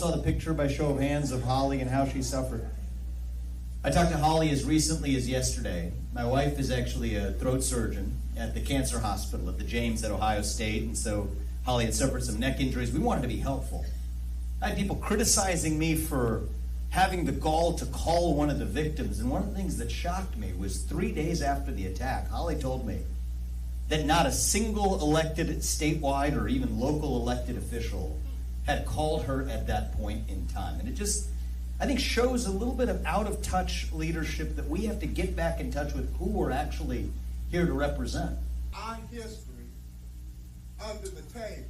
saw the picture by show of hands of Holly and how she suffered. I talked to Holly as recently as yesterday. My wife is actually a throat surgeon at the cancer hospital at the James at Ohio State, and so Holly had suffered some neck injuries. We wanted to be helpful. I had people criticizing me for having the gall to call one of the victims, and one of the things that shocked me was 3 days after the attack, Holly told me that not a single elected statewide or even local elected official had called her at that point in time. And it just, I think, shows a little bit of out-of-touch leadership that we have to get back in touch with who we're actually here to represent. Our history under the table.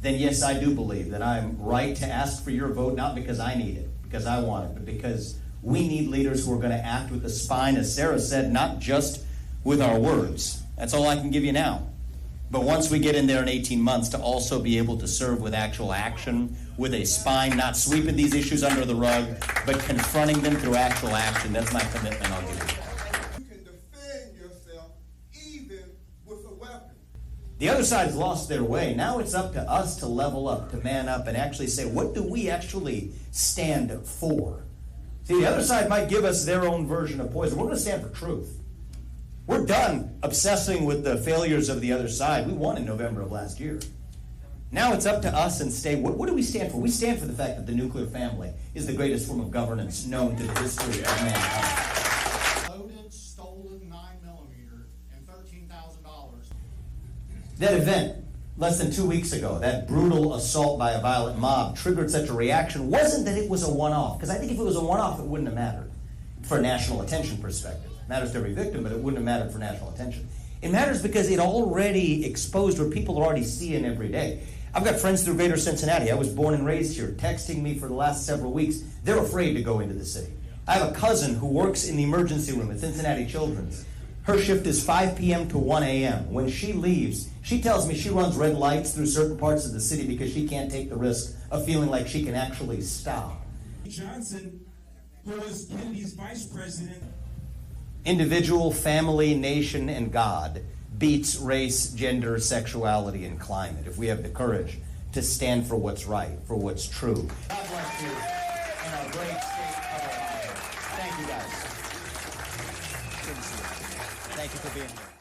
Then yes, I do believe that I'm right to ask for your vote, not because I need it, because I want it, but because we need leaders who are going to act with the spine, as Sarah said, not just with our words. That's all I can give you now. But once we get in there in 18 months, to also be able to serve with actual action, with a spine, not sweeping these issues under the rug, but confronting them through actual action. That's my commitment I'll give you. You can defend yourself even with a weapon. The other side's lost their way. Now it's up to us to level up, to man up, and actually say, what do we actually stand for? See, the other side might give us their own version of poison. We're going to stand for truth. We're done obsessing with the failures of the other side. We won in November of last year. Now it's up to us and stay. What do we stand for? We stand for the fact that the nuclear family is the greatest form of governance known to the history of mankind. Loaded, stolen 9mm and $13,000. That event, less than 2 weeks ago, that brutal assault by a violent mob triggered such a reaction, wasn't that it was a one-off. Because I think if it was a one-off, it wouldn't have mattered for a national attention perspective. It matters to every victim, but it wouldn't have mattered for national attention. It matters because it already exposed what people are already seeing every day. I've got friends through greater Cincinnati. I was born and raised here, texting me for the last several weeks. They're afraid to go into the city. I have a cousin who works in the emergency room at Cincinnati Children's. Her shift is 5 p.m. to 1 a.m. When she leaves, she tells me she runs red lights through certain parts of the city because she can't take the risk of feeling like she can actually stop. Johnson, who was Kennedy's vice president. Individual, family, nation, and God beats race, gender, sexuality, and climate if we have the courage to stand for what's right, for what's true. God bless you in our great state of Ohio. Thank you, guys. Good to see you. Thank you for being here.